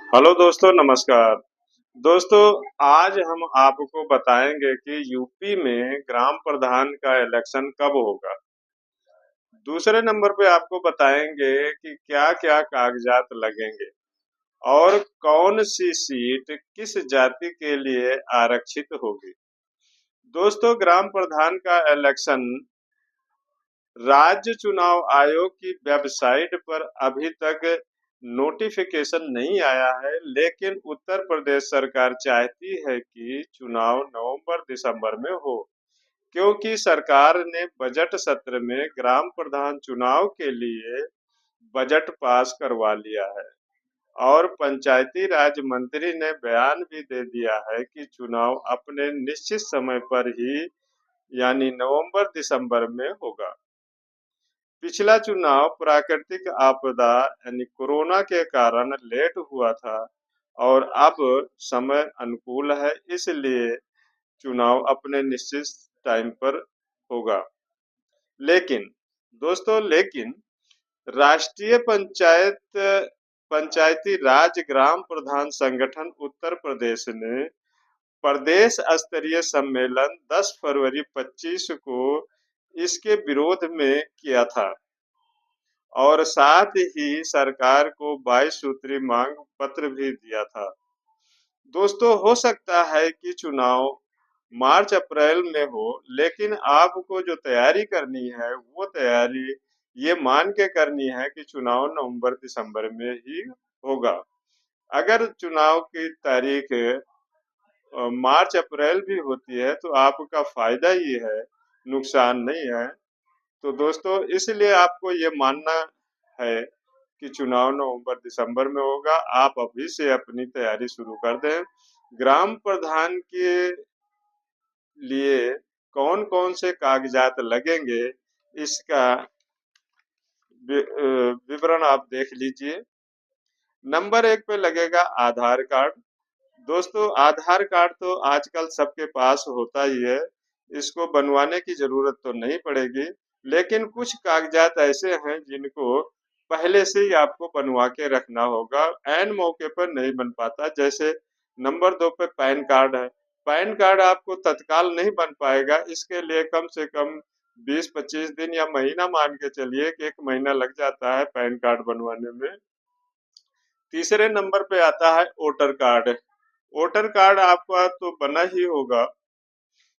Hello दोस्तों, नमस्कार। दोस्तों, आज हम आपको बताएंगे कि यूपी में ग्राम प्रधान का इलेक्शन कब होगा। दूसरे नंबर पे आपको बताएंगे कि क्या-क्या कागजात लगेंगे और कौन सी सीट किस जाति के लिए आरक्षित होगी। दोस्तों, ग्राम प्रधान का इलेक्शन राज्य चुनाव आयोग की वेबसाइट पर अभी तक नोटिफिकेशन नहीं आया है, लेकिन उत्तर प्रदेश सरकार चाहती है कि चुनाव नवंबर-दिसंबर में हो, क्योंकि सरकार ने बजट सत्र में ग्राम प्रधान चुनाव के लिए बजट पास करवा लिया है और पंचायती राज मंत्री ने बयान भी दे दिया है कि चुनाव अपने निश्चित समय पर ही यानी नवंबर-दिसंबर में होगा। पिछला चुनाव प्राकृतिक आपदा यानी कोरोना के कारण लेट हुआ था और अब समय अनुकूल है, इसलिए चुनाव अपने निश्चित टाइम पर होगा। लेकिन लेकिन राष्ट्रीय पंचायती राज ग्राम प्रधान संगठन उत्तर प्रदेश ने प्रदेश स्तरीय सम्मेलन 10 फरवरी 25 को इसके विरोध में किया था और साथ ही सरकार को 22 सूत्री मांग पत्र भी दिया था। दोस्तों, हो सकता है कि चुनाव मार्च अप्रैल में हो, लेकिन आपको जो तैयारी करनी है वो तैयारी ये मान के करनी है कि चुनाव नवंबर दिसंबर में ही होगा। अगर चुनाव की तारीख मार्च अप्रैल भी होती है तो आपका फायदा ही है, नुकसान नहीं है। तो दोस्तों, इसलिए आपको ये मानना है कि चुनाव नवंबर दिसंबर में होगा। आप अभी से अपनी तैयारी शुरू कर दें। ग्राम प्रधान के लिए कौन कौन से कागजात लगेंगे, इसका विवरण आप देख लीजिए। नंबर 1 पे लगेगा आधार कार्ड। दोस्तों, आधार कार्ड तो आजकल सबके पास होता ही है, इसको बनवाने की जरूरत तो नहीं पड़ेगी, लेकिन कुछ कागजात ऐसे हैं जिनको पहले से ही आपको बनवा के रखना होगा, ऐन मौके पर नहीं बन पाता। जैसे नंबर 2 पे पैन कार्ड है। पैन कार्ड आपको तत्काल नहीं बन पाएगा, इसके लिए कम से कम 20-25 दिन या महीना मान के चलिए कि 1 महीना लग जाता है पैन कार्ड बनवाने में। तीसरे नंबर पे आता है वोटर कार्ड। वोटर कार्ड आपका तो बना ही होगा,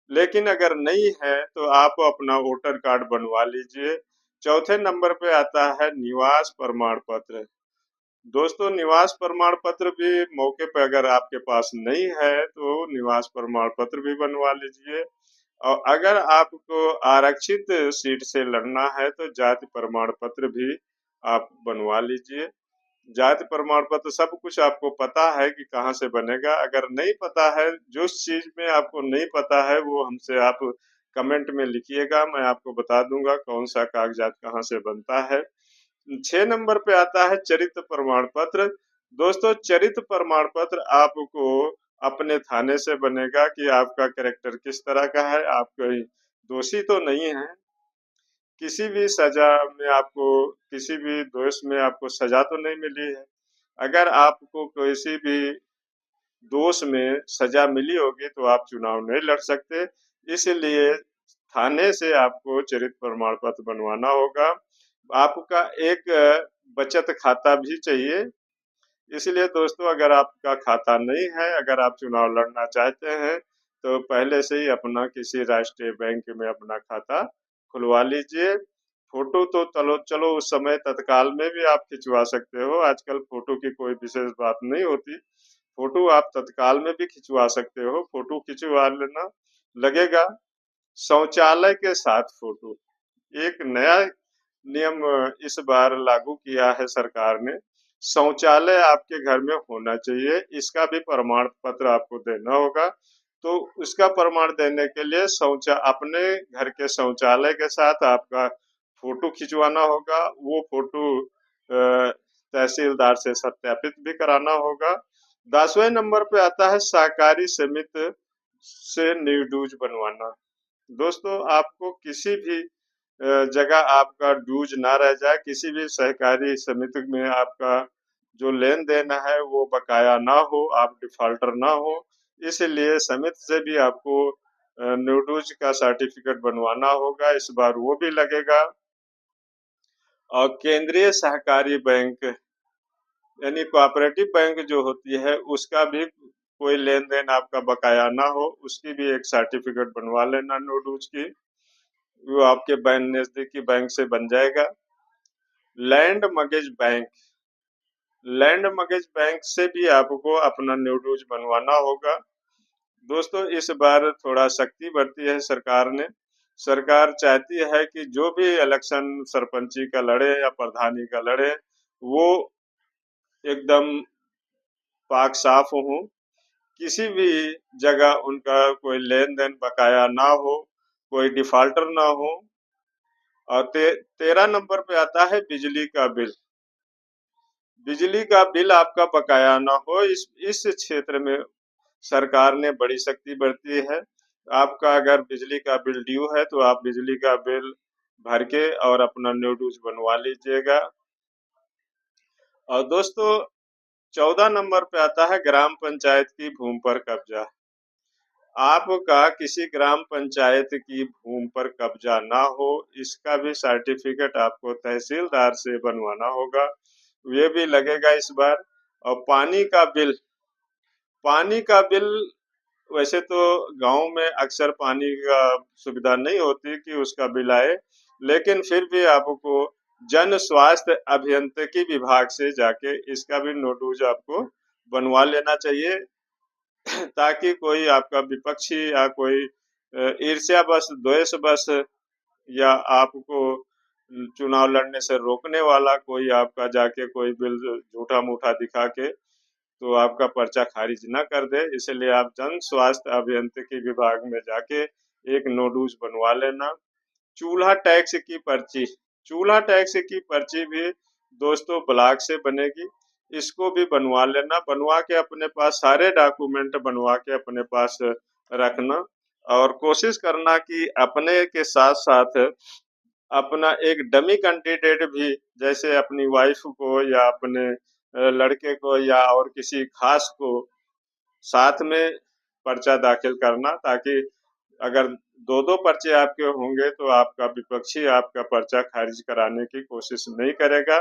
लेकिन अगर नहीं है तो आप अपना वोटर कार्ड बनवा लीजिए। चौथे नंबर पे आता है निवास प्रमाण पत्र। दोस्तों, निवास प्रमाण पत्र भी मौके पे अगर आपके पास नहीं है तो निवास प्रमाण पत्र भी बनवा लीजिए। और अगर आपको आरक्षित सीट से लड़ना है तो जाति प्रमाण पत्र भी आप बनवा लीजिए। जाति प्रमाण पत्र सब कुछ आपको पता है कि कहाँ से बनेगा। अगर नहीं पता है, जो चीज में आपको नहीं पता है वो हमसे आप कमेंट में लिखिएगा, मैं आपको बता दूंगा कौन सा कागजात कहाँ से बनता है। 6 नंबर पे आता है चरित्र प्रमाण पत्र। दोस्तों, चरित्र प्रमाण पत्र आपको अपने थाने से बनेगा कि आपका कैरेक्टर किस तरह का है, आप कोई दोषी तो नहीं है, किसी भी सजा में आपको, किसी भी दोष में आपको सजा तो नहीं मिली है। अगर आपको किसी भी दोष में सजा मिली होगी तो आप चुनाव नहीं लड़ सकते, इसलिए थाने से आपको चरित्र प्रमाण पत्र बनवाना होगा। आपका एक बचत खाता भी चाहिए। इसलिए दोस्तों, अगर आपका खाता नहीं है, अगर आप चुनाव लड़ना चाहते हैं तो पहले से ही अपना किसी राष्ट्रीय बैंक में अपना खाता खुलवा लीजिए। फोटो तो चलो चलो उस समय तत्काल में भी आप खिंचवा सकते हो, आजकल फोटो की कोई विशेष बात नहीं होती। फोटो आप तत्काल में भी खिंचवा सकते हो, फोटो खिंचवा लेना लगेगा। शौचालय के साथ फोटो, एक नया नियम इस बार लागू किया है सरकार ने। शौचालय आपके घर में होना चाहिए, इसका भी प्रमाण पत्र आपको देना होगा। तो उसका प्रमाण देने के लिए अपने घर के शौचालय के साथ आपका फोटो खिंचवाना होगा। वो फोटो तहसीलदार से सत्यापित भी कराना होगा। 10वें नंबर पे आता है सहकारी समिति से ड्यूज बनवाना। दोस्तों, आपको किसी भी जगह आपका ड्यूज ना रह जाए, किसी भी सहकारी समिति में आपका जो लेन देन है वो बकाया ना हो, आप डिफॉल्टर ना हो। इसलिए समिति से भी आपको न्यू ड्यूज का सर्टिफिकेट बनवाना होगा, इस बार वो भी लगेगा। और केंद्रीय सहकारी बैंक यानी कोऑपरेटिव बैंक जो होती है, उसका भी कोई लेन देन आपका बकाया ना हो, उसकी भी एक सर्टिफिकेट बनवा लेना नो ड्यूज की, वो आपके बैंक नजदीकी बैंक से बन जाएगा। लैंड मगेज बैंक, लैंड मगेज बैंक से भी आपको अपना न्यू ड्यूज बनवाना होगा। दोस्तों, इस बार थोड़ा सख्ती बरती है सरकार ने। सरकार चाहती है कि जो भी इलेक्शन सरपंची का लड़े या प्रधानी का लड़े, वो एकदम पाक साफ हो, किसी भी जगह उनका कोई लेन देन बकाया ना हो, कोई डिफॉल्टर ना हो। और 13 नंबर पे आता है बिजली का बिल। बिजली का बिल आपका बकाया ना हो, इस क्षेत्र में सरकार ने बड़ी सख्ती बरती है। आपका अगर बिजली का बिल ड्यू है तो आप बिजली का बिल भर के और अपना न्यू ड्यूज बनवा लीजिएगा। और दोस्तों, 14 नंबर पे आता है ग्राम पंचायत की भूमि पर कब्जा। आपका किसी ग्राम पंचायत की भूमि पर कब्जा ना हो, इसका भी सर्टिफिकेट आपको तहसीलदार से बनवाना होगा, ये भी लगेगा इस बार। और पानी का बिल वैसे तो गांव में अक्सर पानी का सुविधा नहीं होती कि उसका बिल आए, लेकिन फिर भी आपको जन स्वास्थ्य अभियंत्रिकी विभाग से जाके इसका भी नोटिस आपको बनवा लेना चाहिए, ताकि कोई आपका विपक्षी या कोई ईर्ष्या बस, द्वेष बस, या आपको चुनाव लड़ने से रोकने वाला कोई आपका जाके कोई बिल झूठा मूठा दिखा के तो आपका पर्चा खारिज न कर दे। इसलिए आप जन स्वास्थ्य अभियंत्रिकी विभाग में जाके एक नोटिस बनवा लेना। चूल्हा टैक्स की पर्ची, चूल्हा टैक्स की पर्ची भी दोस्तों ब्लॉक से बनेगी, इसको भी बनवा लेना। बनवा के अपने पास सारे डॉक्यूमेंट बनवा के अपने पास रखना, और कोशिश करना कि अपने के साथ साथ अपना एक डमी कैंडिडेट भी, जैसे अपनी वाइफ को या अपने लड़के को या और किसी खास को साथ में पर्चा दाखिल करना, ताकि अगर दो दो पर्चे आपके होंगे तो आपका विपक्षी आपका पर्चा खारिज कराने की कोशिश नहीं करेगा।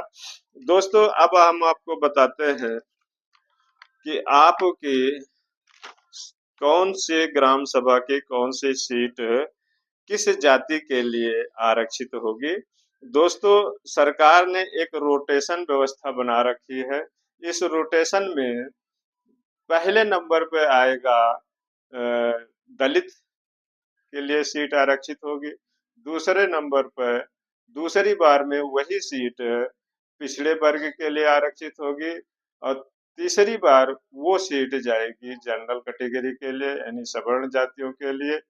दोस्तों, अब हम आपको बताते हैं कि आपकी कौन से ग्राम सभा की कौन सी सीट किस जाति के लिए आरक्षित होगी। दोस्तों, सरकार ने एक रोटेशन व्यवस्था बना रखी है। इस रोटेशन में पहले नंबर पे आएगा दलित के लिए सीट आरक्षित होगी। दूसरे नंबर पर दूसरी बार में वही सीट पिछड़े वर्ग के लिए आरक्षित होगी। और तीसरी बार वो सीट जाएगी जनरल कैटेगरी के लिए, यानी सवर्ण जातियों के लिए।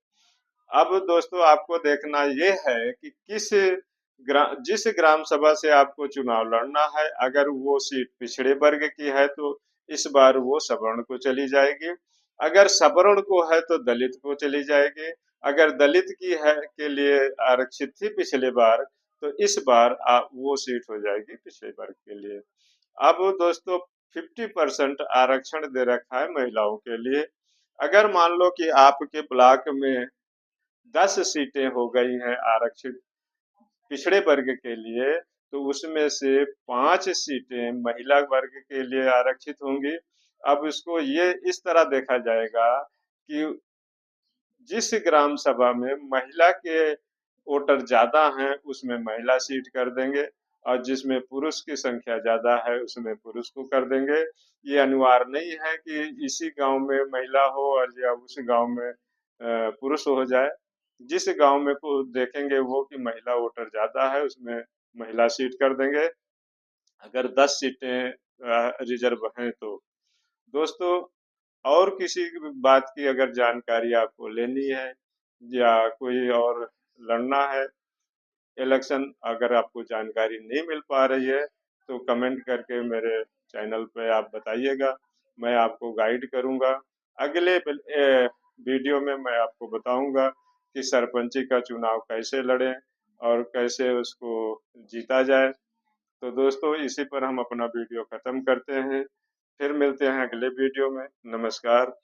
अब दोस्तों, आपको देखना ये है कि जिस ग्राम सभा से आपको चुनाव लड़ना है, अगर वो सीट पिछड़े वर्ग की है तो इस बार वो सवर्ण को चली जाएगी। अगर सवर्ण को है तो दलित को चली जाएगी। अगर दलित की है के लिए आरक्षित थी पिछले बार, तो इस बार वो सीट हो जाएगी पिछड़े वर्ग के लिए। अब दोस्तों, 50% आरक्षण दे रखा है महिलाओं के लिए। अगर मान लो कि आपके ब्लॉक में 10 सीटें हो गई हैं आरक्षित पिछड़े वर्ग के लिए, तो उसमें से 5 सीटें महिला वर्ग के लिए आरक्षित होंगी। अब इसको ये इस तरह देखा जाएगा कि जिस ग्राम सभा में महिला के वोटर ज्यादा हैं उसमें महिला सीट कर देंगे, और जिसमें पुरुष की संख्या ज्यादा है उसमें पुरुष को कर देंगे। ये अनिवार्य नहीं है कि इसी गांव में महिला हो और या उस गांव में पुरुष हो जाए। जिस गांव में को देखेंगे वो कि महिला वोटर ज्यादा है उसमें महिला सीट कर देंगे, अगर 10 सीटें रिजर्व हैं तो। दोस्तों, और किसी बात की अगर जानकारी आपको लेनी है या कोई और लड़ना है इलेक्शन, अगर आपको जानकारी नहीं मिल पा रही है तो कमेंट करके मेरे चैनल पे आप बताइएगा, मैं आपको गाइड करूंगा। अगले वीडियो में मैं आपको बताऊंगा कि सरपंची का चुनाव कैसे लड़ें और कैसे उसको जीता जाए। तो दोस्तों इसी पर हम अपना वीडियो खत्म करते हैं। फिर मिलते हैं अगले वीडियो में। नमस्कार।